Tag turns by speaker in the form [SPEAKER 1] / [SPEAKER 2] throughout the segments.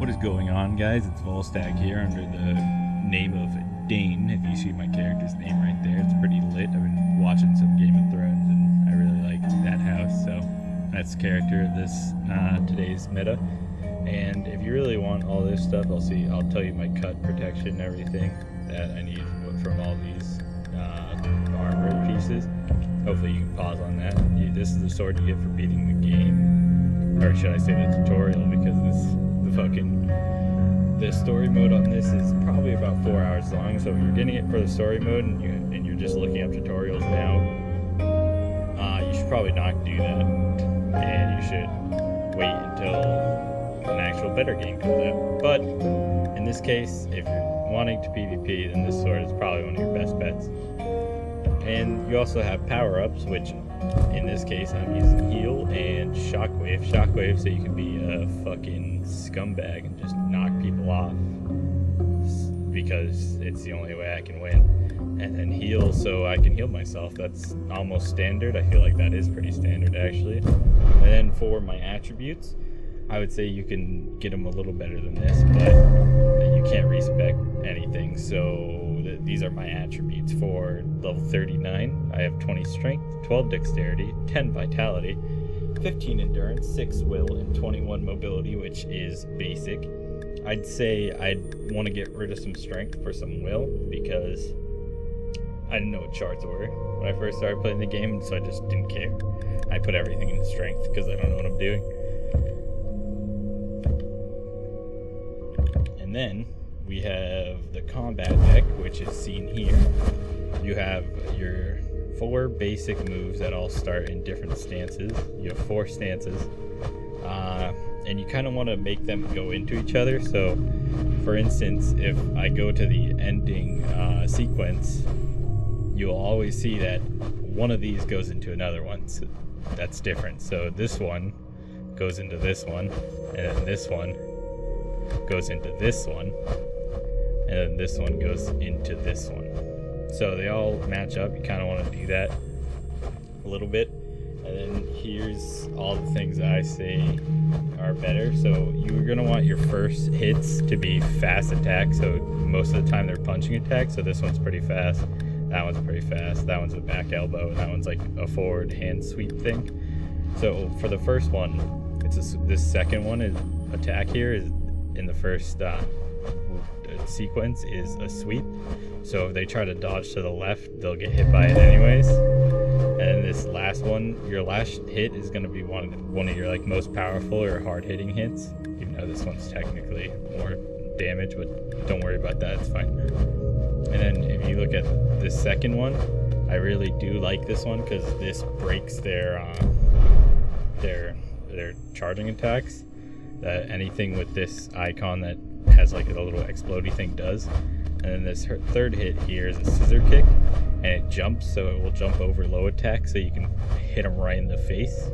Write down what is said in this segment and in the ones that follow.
[SPEAKER 1] What is going on, guys? It's Volstagg here under the name of Dane. If you see my character's name right there, it's pretty lit. I've been watching some Game of Thrones and I really liked that house, so that's the character of this today's meta. And if you really want all this stuff, I'll tell you my cut protection and everything that I need from all these armor pieces. Hopefully you can pause on that. This is the sword you get for beating the game, or should I say the tutorial, because the story mode on this is probably about 4 hours long. So if you're getting it for the story mode and you're just looking up tutorials now, you should probably not do that, and you should wait until an actual better game comes out. But in this case, if you're wanting to PvP, then this sword is probably one of your best bets. And you also have power-ups, which in this case I'm using heal and shockwave. Shockwave so you can be a fucking scumbag and just knock people off, because it's the only way I can win. And then heal so I can heal myself. That's almost standard. I feel like that is pretty standard actually. And then for my attributes, I would say you can get them a little better than this, but you can't respec anything. So these are my attributes. For level 39, I have 20 strength, 12 dexterity, 10 vitality, 15 endurance, 6 will, and 21 mobility, which is basic. I'd say I'd want to get rid of some strength for some will, because I didn't know what charts were when I first started playing the game, so I just didn't care. I put everything in strength because I don't know what I'm doing. And then we have the combat deck, which is seen here. You have your 4 basic moves that all start in different stances. You have 4 stances, and you kind of want to make them go into each other. So for instance, if I go to the ending sequence, you'll always see that one of these goes into another one, so that's different. So this one goes into this one, and then this one goes into this one, and then this one goes into this one. So they all match up. You kind of want to do that a little bit. And then here's all the things that I say are better. So you're going to want your first hits to be fast attacks. So most of the time they're punching attacks. So this one's pretty fast, that one's pretty fast, that one's a back elbow, and that one's like a forward hand sweep thing. So for the first one, this second one is attack here is in the first sequence is a sweep. So if they try to dodge to the left, they'll get hit by it anyways. And then this last one, your last hit is going to be one of your like most powerful or hard hitting hits, even though this one's technically more damage, but don't worry about that, it's fine. And then if you look at the second one, I really do like this one because this breaks their charging attacks. That anything with this icon that has like a little explodey thing does. And then this third hit here is a Scissor Kick, and it jumps, so it will jump over low attack, so you can hit them right in the face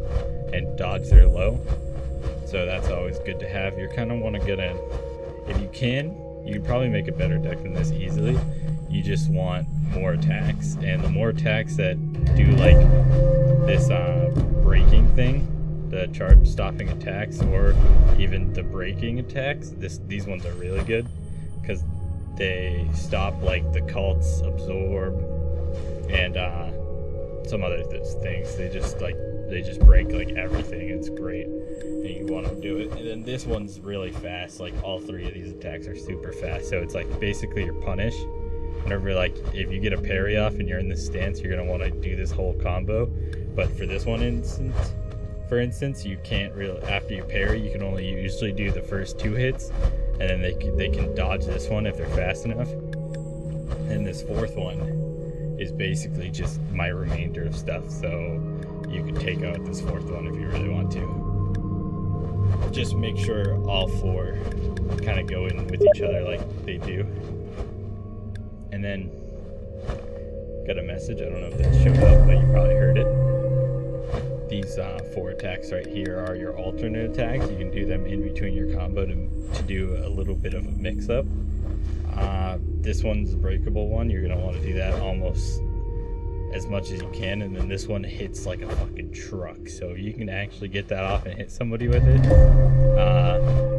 [SPEAKER 1] and dodge their low. So that's always good to have. You kind of want to get in, if you can probably make a better deck than this easily. You just want more attacks, and the more attacks that do like this breaking thing, the charge stopping attacks, or even the breaking attacks, these ones are really good because they stop like the cults, absorb, and some other things. They just break like everything. It's great, and you want to do it. And then this one's really fast. Like all 3 of these attacks are super fast, so it's like basically your punish. Whenever like if you get a parry off and you're in this stance, you're gonna want to do this whole combo. But for this one for instance, you can't really, after you parry, you can only usually do the first 2 hits, and then they can dodge this one if they're fast enough. And this fourth one is basically just my remainder of stuff, so you can take out this fourth one if you really want to. Just make sure all 4 kind of go in with each other like they do. And then got a message, I don't know if that showed up, but you probably heard it. These 4 attacks right here are your alternate attacks. You can do them in between your combo to do a little bit of a mix-up. This one's a breakable one. You're going to want to do that almost as much as you can, and then this one hits like a fucking truck. So you can actually get that off and hit somebody with it.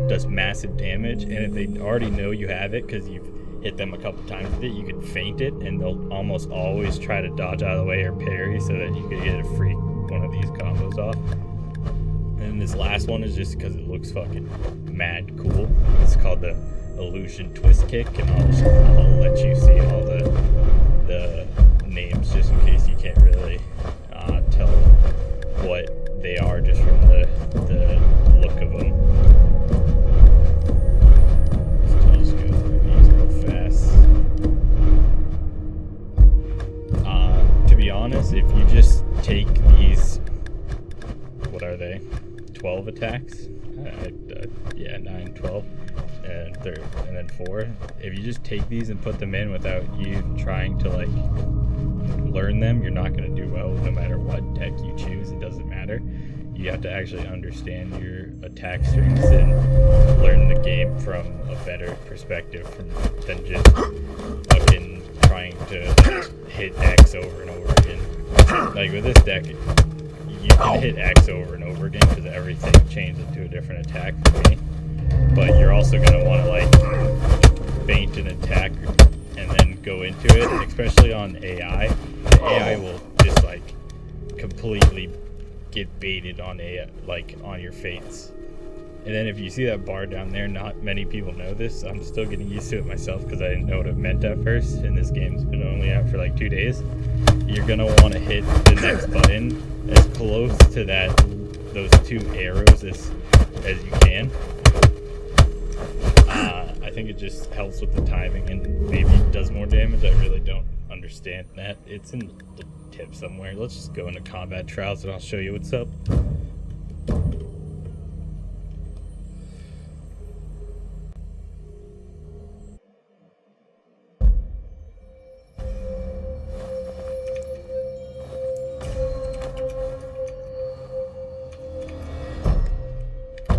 [SPEAKER 1] Does massive massive damage, and if they already know you have it because you've hit them a couple times with it, you can feint it, and they'll almost always try to dodge out of the way or parry so that you can get a free one of these combos off. And this last one is just because it looks fucking mad cool. It's called the Illusion Twist Kick, and I'll let you see all the names just in case you can't really tell what they are just from the look of them. So I'll just go through these real fast. To be honest, if you just take these, what are they? 12 attacks? Yeah, 9, 12, and then 4. If you just take these and put them in without you trying to like learn them, you're not going to do well no matter what deck you choose. It doesn't matter. You have to actually understand your attack strings and learn the game from a better perspective than just fucking trying to hit X over and over again. Like with this deck, you can hit X over and over again because everything changes into a different attack for me. But you're also going to want to like feint an attack and then go into it, and especially on AI. The AI will just like completely get baited on on your feints. And then if you see that bar down there, not many people know this. I'm still getting used to it myself because I didn't know what it meant at first, and this game's been only out for like 2 days. You're gonna want to hit the next button as close to those 2 arrows as you can. I think it just helps with the timing and maybe does more damage. I really don't understand that. It's in the tip somewhere. Let's just go into combat trials and I'll show you what's up.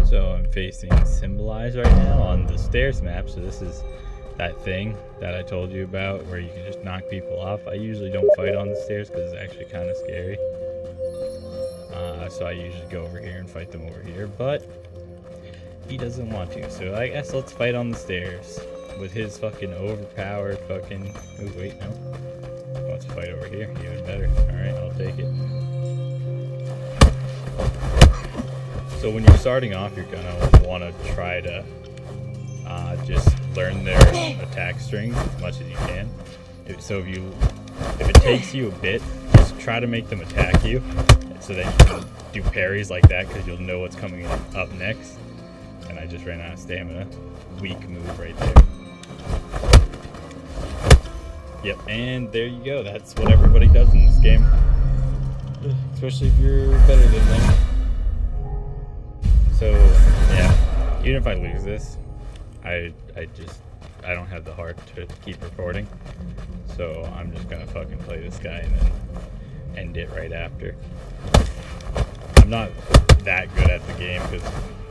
[SPEAKER 1] So I'm facing Symbolize right now on the stairs map. So this is that thing that I told you about where you can just knock people off. I usually don't fight on the stairs because it's actually kind of scary. So I usually go over here and fight them over here, but he doesn't want to. So I guess let's fight on the stairs with his fucking overpowered fucking... Oh, wait, no. He wants to fight over here. Even better. Alright, I'll take it. So when you're starting off, you're going to want to try to just learn their attack strings as much as you can. If it takes you a bit, just try to make them attack you so that you can do parries like that because you'll know what's coming up next. And I just ran out of stamina. Weak move right there. Yep, and there you go. That's what everybody does in this game. Especially if you're better than them. So, yeah, even if I lose this, I don't have the heart to keep recording. So I'm just gonna fucking play this guy and then end it right after. I'm not that good at the game because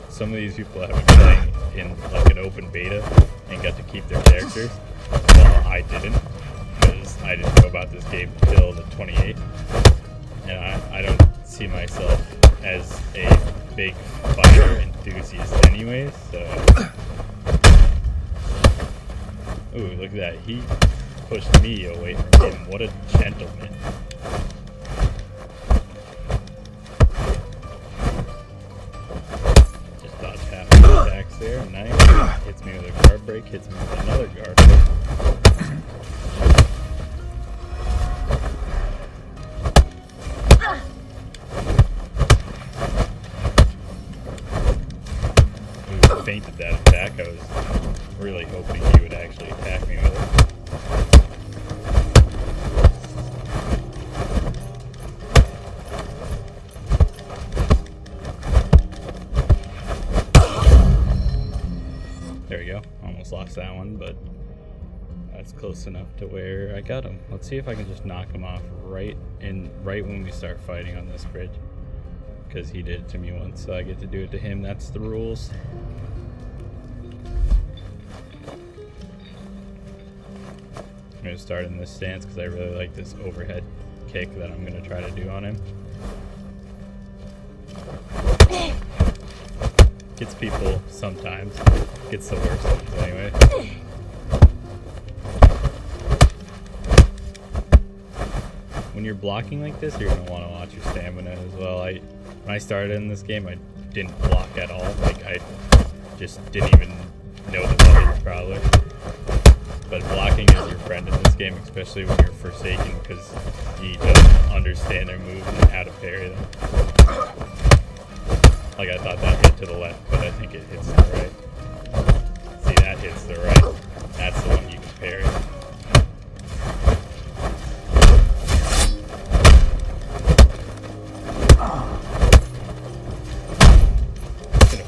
[SPEAKER 1] some of these people have been playing in like an open beta and got to keep their characters, while I didn't, because I didn't know about this game till the 28th. And I don't see myself as a big fighter enthusiast anyways, so... Ooh, look at that. He pushed me away from him. What a gentleman. Just dodge half the attacks there. Nice. Hits me with a guard break. Hits me with another guard break. Ooh, fainted that attack. I was really hoping he would actually attack me with it. There we go. Almost lost that one, but that's close enough to where I got him. Let's see if I can just knock him off right when we start fighting on this bridge. Because he did it to me once, so I get to do it to him. That's the rules. I'm going to start in this stance because I really like this overhead kick that I'm going to try to do on him. Gets people sometimes. Gets the worst ones anyway. When you're blocking like this, you're going to want to watch your stamina as well. When I started in this game, I didn't block at all. Like, I just didn't even know the buttons, probably. But blocking is your friend in this game, especially when you're Forsaken, because you don't understand their moves and how to parry them. Like, I thought that hit to the left, but I think it hits to the right. See, that hits the right. That's the one you can parry.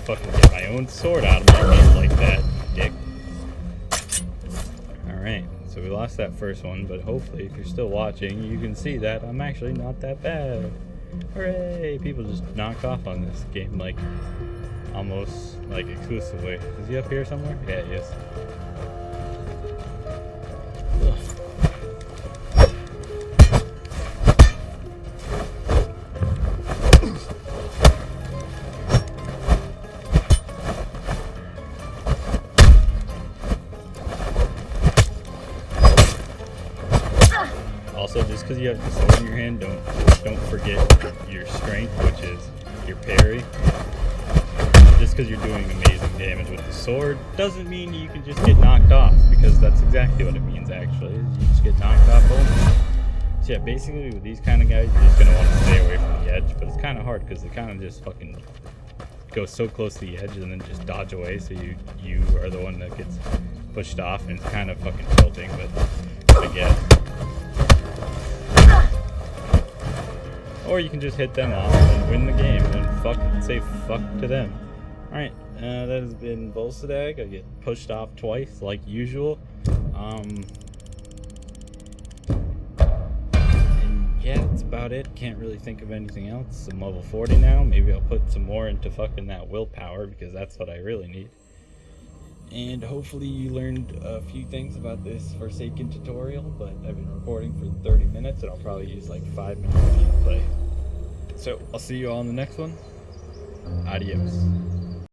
[SPEAKER 1] Fucking get my own sword out of my hand like that, dick. Alright, so we lost that first one, but hopefully if you're still watching, you can see that I'm actually not that bad. Hooray! People just knocked off on this game, like, almost, like, exclusively. Is he up here somewhere? Yeah, he is. Ugh. Also, just because you have the sword in your hand, don't forget your strength, which is your parry. Just because you're doing amazing damage with the sword doesn't mean you can just get knocked off, because that's exactly what it means, actually. You just get knocked off only. So yeah, basically with these kind of guys, you're just going to want to stay away from the edge, but it's kind of hard because they kind of just fucking go so close to the edge and then just dodge away, so you are the one that gets pushed off, and it's kind of fucking tilting, but I guess. Or you can just hit them off and win the game and say fuck to them. Alright, that has been Volstagg. I get pushed off twice like usual. And yeah, that's about it. Can't really think of anything else. I'm level 40 now. Maybe I'll put some more into fucking that willpower, because that's what I really need. And hopefully you learned a few things about this Forsaken tutorial, but I've been recording for 30 minutes and I'll probably use like 5 minutes of gameplay. So I'll see you all in the next one. Adios.